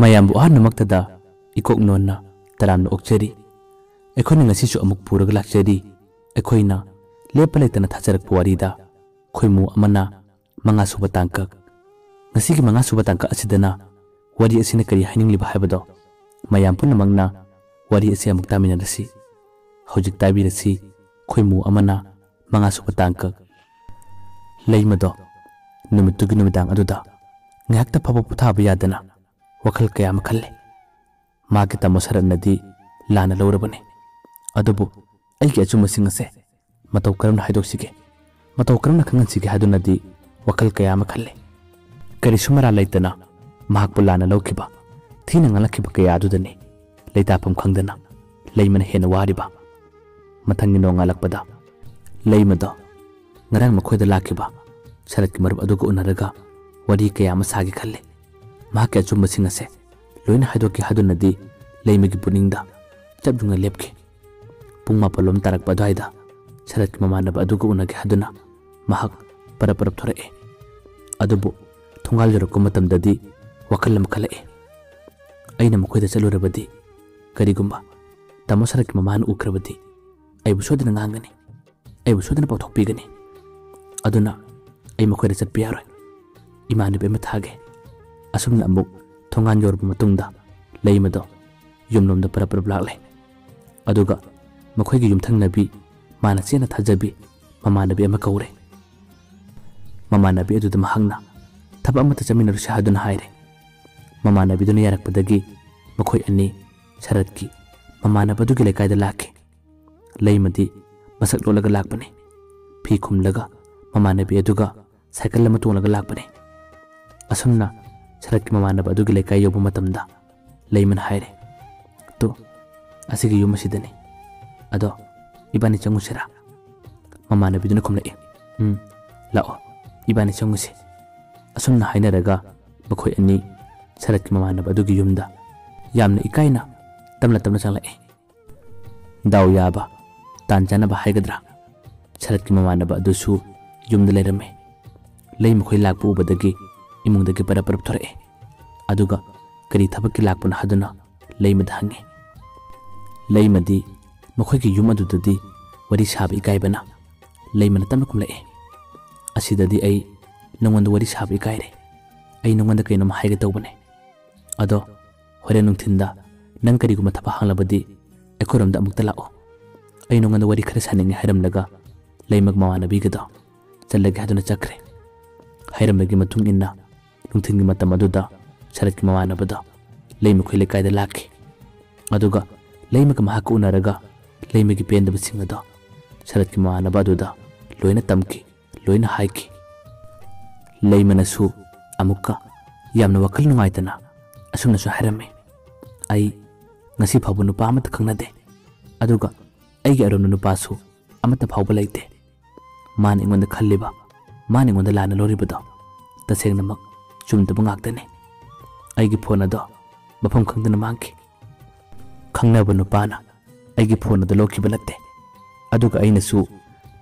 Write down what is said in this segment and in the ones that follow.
mayambu ahanamaktada ikok nonna taramna okchari ekhoni ngasisu amuk puraga lakchari ekhoina lepa leitana thajarak puwarida khoimu amana manga suba tangkak ngasigi manga suba tangka asidana wari asina kari hainingli bahayabado mayam punamangna wari asi amuk taminarasi hojik tabirasi khoimu amana manga suba tangkak leimado numitugi numidang aduda ngakta phaba puthaba yadana wakhal kaya makhalle magi tamosaran nadi lana lawrabane adubu aigi achuma singase matau karamna haidoksige matau karamna khangansige hadunadi wakhal kaya makhalle kari sumara laitana mahak pulana lawkiba thina ngalakhiba kaya adudani leitapam khangdana leimana hena wariba mathangi no ngalakpada leimada ngarang makhoida lakiba sarat marub aduga unaraga wari kaya masagi khalle mahak achuma singase loina haidoki hadunadi leimagi puningda chabdunga lepki pungma palom tarak badhaida sarat mamanaba aduga unagi haduna mahak paraparap thorae adubu thungal yorok matamdadi wakal makalae aina makhoida chalurabadi karigumba tamo sarat maman ukrabadi aibu sodina ngangani aibu sodina pauthokpigani aduna ai makhoida chatpiyaroi imanibe mathage asumna amuk thongan yorbu matungda leimado yumnomda paraparap lakleh aduga makhoigi yumthangnabi mana chena thajabi mamanabi ama kaure mamanabi aduda mahangna thaba amata chamina rushahaduna haire mamanabi duna yarakpadagi makhoi ani sharatki mamanabadu lekaida lakhe leimadi masak lolaga lakpane phi khumlaga mamanabi aduga cycle lama tolaga lakpane asumna sharatki mamanaba lekai yobu matamda leiman haire to asigi yumasidani ado ibani changusira mamanabi duna khumlae lao ibani changusi asumna hainaraga makhoi ani sharatki mamanaba yumda yamna ikaina tamna changlae daw yaba tanjanaba haigadra sharatki mamanaba adusu yumda leirame lei makhoi lakpu ubadagi imungdagi paraparap thorae aduga kari thabakki lakpuna haduna leimada hange leimadi makhoigi yum adudadi wari sabi ikaibana leimana tamna kumlae asidadi ai nongonda wari sabi ikaire ai nongonda kaino mahaiga tawbane ado hore nungthinda nang kariguma thaba hanglabadi ekoramda amukta lao ai nongonda wari khara saninge hairamlaga leimag mamanabigada challage haduna chakre hairamlagi matung inna nungthingi matam aduda sharatki mamanabada leima khoi lekaida lakhi aduga leimaga mahak unaraga leimagi pendaba singada sharatki mamanaba aduda loina tamki loina haiki leimanasu amuka yamna wakal nungaitana asumnasu hairame ai ngasi phabu nupa amata khangnade aduga aigi arom nupasu amata phauba leite man ingonda khalliba man ingonda lana loribada tasengnamak chumdaba ngaktane aigi phone ado mafam khangdana mangki khangnaba nupana aigi phone ado lokhiba latte aduga ainasu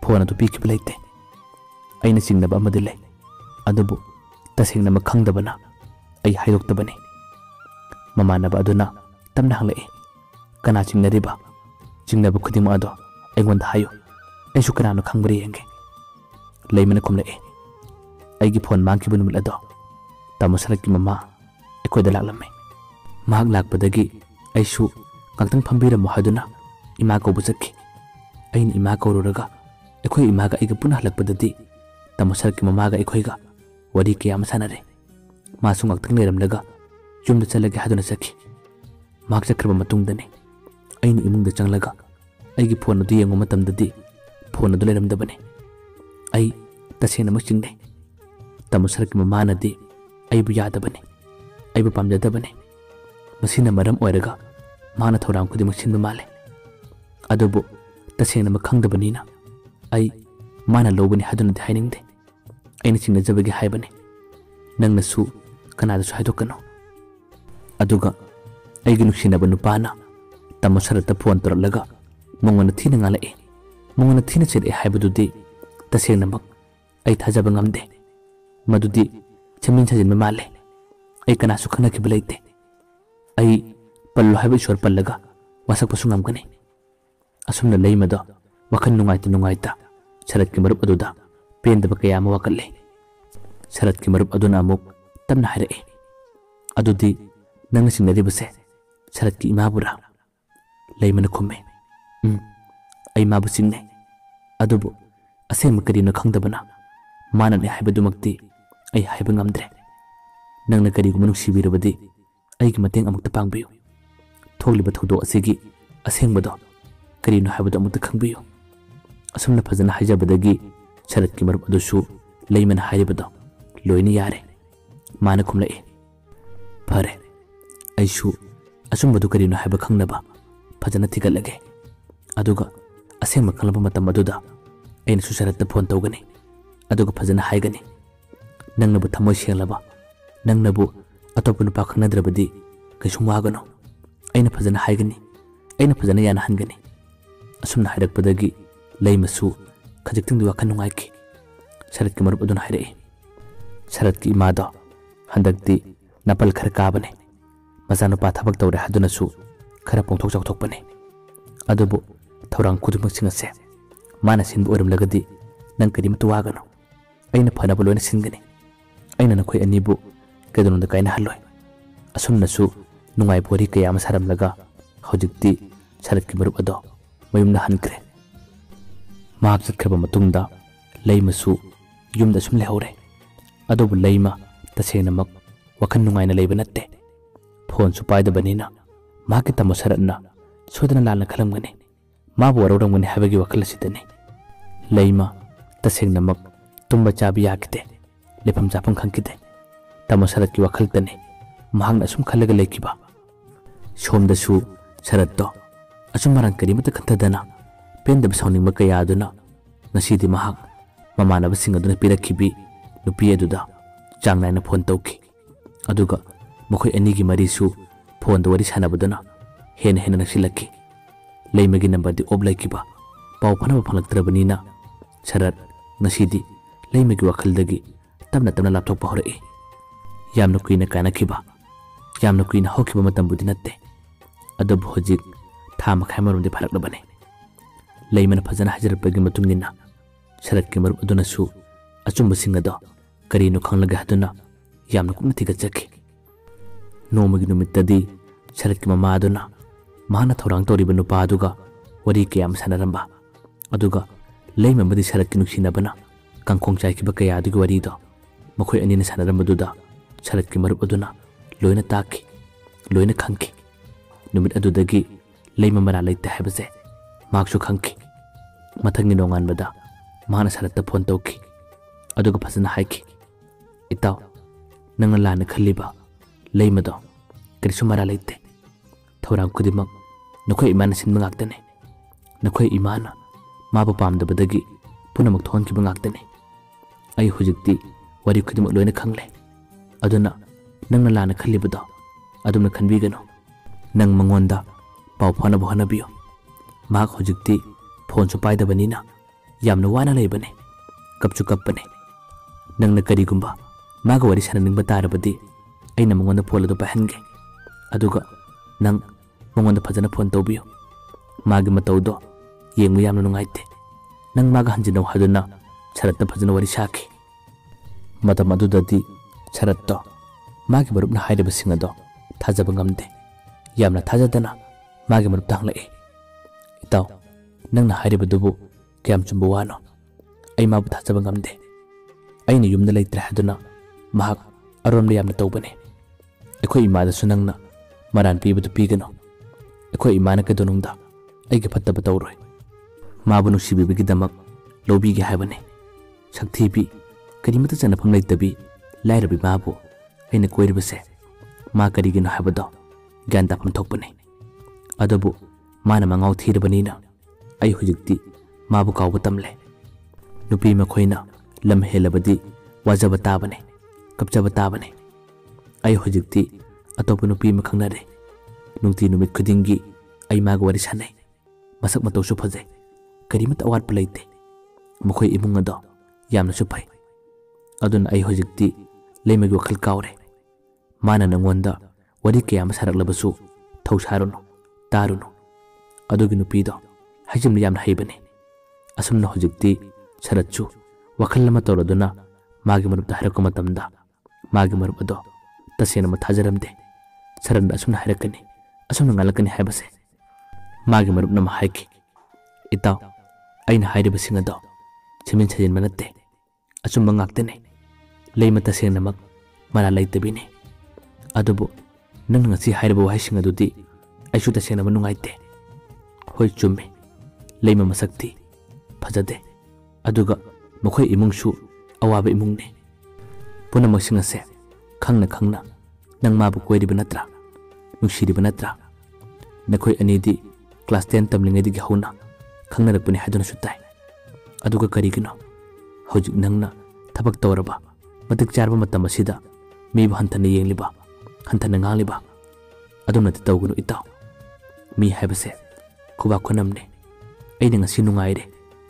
phone ado pikhiba leite aina singnaba amadi lei adubu tasengnama khangdabana ai haidoktabane mamanaba aduna tamna hanglae kana chingnariba chingnaba khudima ado aingonda hayo aisu kanano khangbari yenge leimana khumlae aigi phone mangkiba numil ado tamosarakki mama ekoida laklame mahak lakpadagi aisu ngantang phambiramo haduna ima kaubu chakki ain ima kaururaga ekoi imaga aiga puna halakpadadi tamosarakki mamaga ekoiga wari kiyama sanare masu ngantang leramlaga yumda chalage haduna chakki mahak chakraba matungdane ain imungda changlaga aigi phone adu yengo matamdadi phone adu leramdabane ai tasena machingne tamosarakki mamanadi aibu yadabane aibu pamjadabane masina maram oiraga mana thoram khudimak sinba male adubu tasena makhangdabanina ai mana lobani haduna de hainingde aina chingna jabagi haibane nangnasu kanada su haidokano aduga aigi nuksinaba nupana tamosarata phone torlaga mongona thina ngalae mongona thina chede haibadudi tasena ai thajaba ngamde madudi chamin chajin male ai kana su khana ki blaite ai pallo haiba ishwar pallaga wasak pasung amgani asumna leimada wakan nungaita Sharat ki marup aduda pendaba kaya ama wakalle Sharat ki marup aduna amuk tamna haire adudi nang singnari base Sharat ki imabura leimana khumme ai mabu singne adubu asem karina khangdabana mana ne haibadumakti ai haiba ngamdre nangna kari gumanuk sibirabadi ai gi mateng amukta pangbiyu thogliba thodo asigi asengbado karino haibado amukta khangbiyu asumna fazana hajabadagi Sharat ki marup adusu leimana hairibado loini yare mana khumlai phare aishu asumбаду karino haiba khangnaba fazana thigalage aduga asengma khanglaba matam aduda aina su Sharat ta phone tawgani aduga fazana haigani nangnabu thamoi senglaba nangnabu atopu nupa khangnadrabadi kaisum wagano aina fazana haigani aina fazana yana hangani asumna hairakpadagi leimasu khajiktingdu wakan nungaiki Sharat ki marup aduna haire Sharat ki imada handakti napal khar kabane mazanu pa thabak tawre hadunasu khara pongthok chawthok bane adubu thorang khudumak singase mana sinbu orum lagadi nang kari matu wagano aina phana boloina singani aina nakhoi anibu kedonda kaina haloi asumnasu nungai bori kaya masaram laga hojikti Sharat ki marup ado mayumna hankre mahak chakhraba matungda leimasu yumda sum lehore adobu leima tasengnamak wakan nungaina leiba natte phone su paidabanina mahaki tamo Sharatna sodana lalna khalamgani mabu warawramgani habagi wakal sidani leima tasengnamak tumba chabi yakite lefam chapam khangkite tamo Sharat ki wakal tani mahakna sum khalaga leikiba somdasu Sharat to asum marang karimata khantadana pendab sauningma kaya aduna ngasidi mahak mamanaba sing aduna pirakhibi nupi aduda changnaina phone tawki aduga mokhoi anigi marisu phone da wari sanabaduna hena naksilaki leimagi number di oblaikiba pau phanaba phanglaktrabanina Sharat ngasidi leimagi wakaldagi tamna lapthokpa horai yamna kuina kanakhiba yamna kuina hokiba matambudi natte adubu hojik thama khaimarumdi phalaklabane leimana fazana hajarapagi matungina Sharat ki marup adunasu achumba singado karino khanglaga haduna yamna kumna thigatsaki nomagi numittadi Sharat ki mama aduna mahana thorang toriba nupa aduga wari kayam sanaramba aduga leima madi Sharat ki nuksinabana kangkhong chaikiba kaya adugi warido makhoi anina sanarampaduda Sharat ki marup aduna loina taki loina khangki numit adudagi leima mara leite haibase maksu khangki mathangi nonganbada mahana Sharat ta phone tawki aduga fazana haiki itaw nanga lana khaliba leimado karisu mara leite thorang kudimak nakhoi imana sinba ngaktane nakhoi imana mabu pamdabadagi punamak thonkiba ngaktane ai hujikti wari kudimak loina khangle aduna nangna lana khalibado adumna khanbigano nang mangonda pau phana bohana biyo mahak hujikti phone su paidabanina yamna wana leibane kapchu kappane nangna karigumba maga wari sananingba tarabadi aina mangonda phone adu pahange aduga nang mangonda fazana phone tawbiyo magi matawdo yengu yamna nungaite nang maga hanjinaw haduna Sharat na fazana wari saki matam adudadi Sharat to magi marupna hairaba singado thajaba ngamde yamna thajadana magi marup tanglai itaw nangna hairibadubu kayam chumba wano ai mabu thajaba ngamde aina yumna leitre haduna mahak aromla yamna tawbane ekhoi imada su nangna maran pibadu pigano ekhoi imana kadonungda aigi fattaba tawroi mabu nuksibibigi damak lobigi haibane sakthibi karimata chanafam leitabi lairabi mabu aina koiribase ma karigino haibado gyan tafam thokpane adubu mana mangau thirabanina ai hujikti mabu kawba tamle nupi makhoina lam helabadi wajaba tabane kapchaba tabane ai hujikti atopu nupi makhangnare nungti numit khudingi ai maga wari sanai masak matau su phajai karimata awat palaite makhoi imung ado yamna su phai adun ai hujikti leimagi wakhal kawre mana nangonda wari kaya ama saraklabasu thausaruno taruno adugi nupido hajimna yamna haibane asumna hojikti Sharatchu wakal lama tawraduna magi marupta harakku matamda magi marup ado tasena mathajaramde Sharatna asumna harakani asumna ngalakani haibase magi marupna mahaiki itaw aina hairibasing ado chimin sajin manatte asumba ngaktene leima tasena mak mara laitabine adubu nang ngasi hairiba wahising adudi aishu tasena manungaite hoi chumme leima masakti phajade aduga mokhoi imungsu awaba imungne puna masing ase khangna nang mabu koiriba natra nuksiriba natra nakhoi anidi class 10 tamlingedi gi hauna khangna rakpani haduna sutai aduga karigino hojik nangna thabak tawraba matik charba matam asida mi bhantana yengliba hantana ngangliba aduna tawgunu itaw mi haibase kuba khonamne aina ngasi nungaire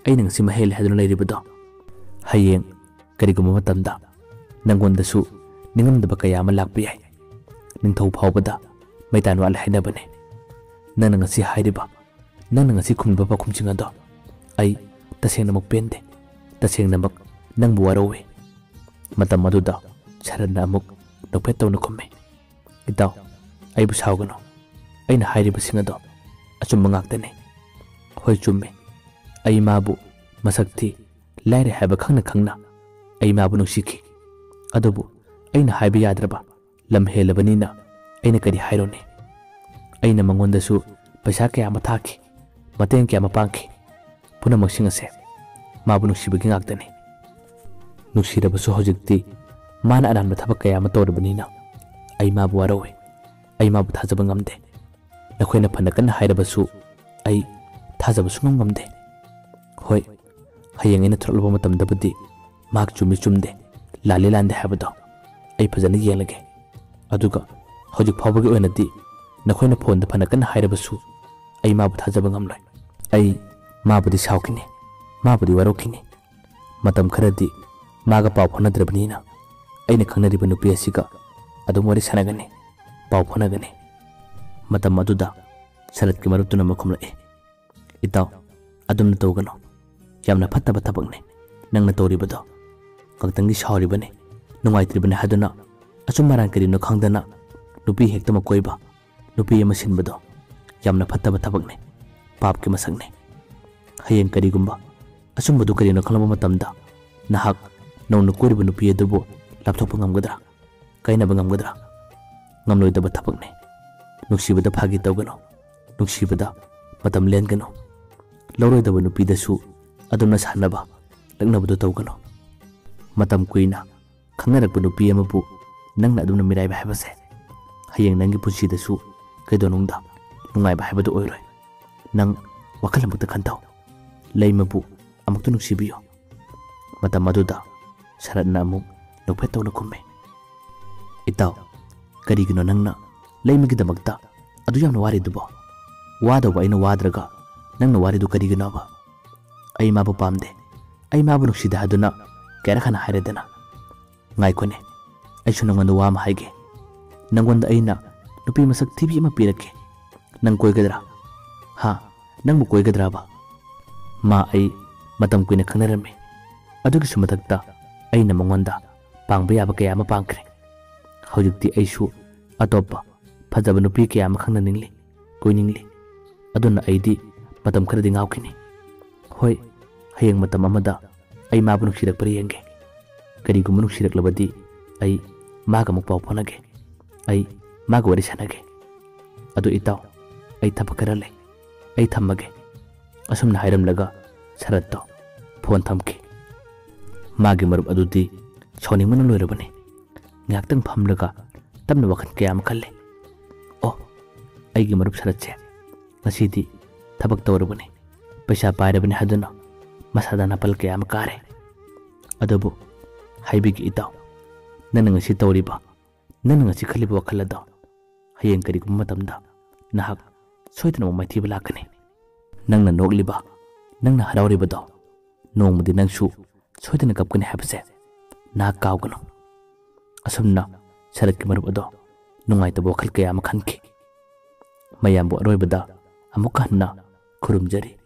aina ngasi mahel haduna leiribado hayeng kariguma matamda nangondasu ningamdaba kaya ama lakpa yai ningthau phawbada maitanu al hainabane nana ngasi hairiba nana ngasi khumba pakhumching ado ai tasengna mak pende tasengna mak nangbu warawe matam aduda Sharatna amuk nokpet tawna khumme itaw aibu sawgano aina hairiba sing ado achumba ngaktane hoi chumme ai mabu masakti laire haiba khangna ai mabu nungsiki adubu aina haiba yadraba lam helabanina aina kari hairone aina mangondasu paisa kaya mathaki mateng kaya mapangki puna maksing ase mabu nungsibagi ngaktane nuksirabasu hojikti mana aran thabak kaya matorbanina ai mabu warawe ai mabu thajaba ngamde nakhoina phana kan hairabasu ai thajaba ngamde hoi hayeng ina throlba matamdabudi mak chumi chumde lali lande habado ai phajana yelage aduga hojik phawbagi oinadi nakhoina phone da phana kan hairabasu ai mabu thajaba ngamlai ai mabudi saukini mabudi warokini matam kharadi maga paw phanadrabnina aina khangnariba nupi asiga adum wari sanagani paw phonagani matam aduda Sharatki maruptuna makhumlae itaw adumna tawgano yamna phattaba thabakne nangna tawribado kangtangi sawribane nungaitribane haduna achum maran karino khangdana nupi hektama koiba nupi ama sinbado yamna phattaba thabakne papki masakne hayeng karigumba achumbadu karino khalaba matamda nahak nongna koiriba nupi adubu lapthokpa ngamgadra kainaba ngamgadra ngamloidaba thabakne nuksibada phagi tawgano nuksibada matam lengano lawroidaba nupidasu aduna sanaba laknabadu tawgano matam kuina khangnarakpa nupi amabu nangna aduna miraiba haibase hayeng nangi punsidasu kaidonungda nungaiba haibadu oiroi nang wakal amukta khantaw leimabu amukta nuksibiyo matam aduda Sharatna amuk nokpet tawna khumme itaw karigino nangna leimagidamakta adu yamna waridubo wadaba aina wadraga nangna waridu kariginoba ai mabu pamde ai mabu nuksida haduna kera khana hairedana ngaikone aishu nangonda wama haige nangonda aina nupi masak thibi ama pirake nang koigadra ha nangbu koigadra ba ma ai matam kuina khanarame adugi sumatakta aina mangonda pangba yaba kaya ama pangkre hojikti aishu atopa phajaba nupi kaya ama khangna ningli koiningli aduna aidi matam kharadi ngaukini hoi hayeng matam amada ai mabu nuksirakpari yenge kariguma nuksiraklabadi ai maga muk paw phonage ai maga wari sanage adu itaw ai thabakara le ai thammage asumna hairamlaga Sharatto phone thamki magi marup adudi soningmana loirabane ngaktang phamlaga tamna wakhan kaya am khalle oh aigi marup Sharatche ngasidi thabak tawrabane paisa pairabane haduna masadana pal kaya am kare adubu haibigi itaw nana ngasi tawriba nana ngasi khaliba wakhalada hayeng karigum matamda nahak soitana maithiba lakani nangna nogliba nangna harawribado nongmudi nangsu soitana kapkani habase na kawgano asumna Sharatki marup ado ꯅꯨꯡꯉꯥꯏꯇꯕ ꯋꯥꯈꯜ ꯀꯌꯥ ꯑꯃ ꯈꯟꯈꯤ꯫ ꯃꯌꯥꯝꯕꯨ ꯑꯔꯣꯏꯕꯗ ꯑꯃꯨꯛ ꯍꯟꯅ ꯈꯨꯔꯨꯝꯖꯔꯤ꯫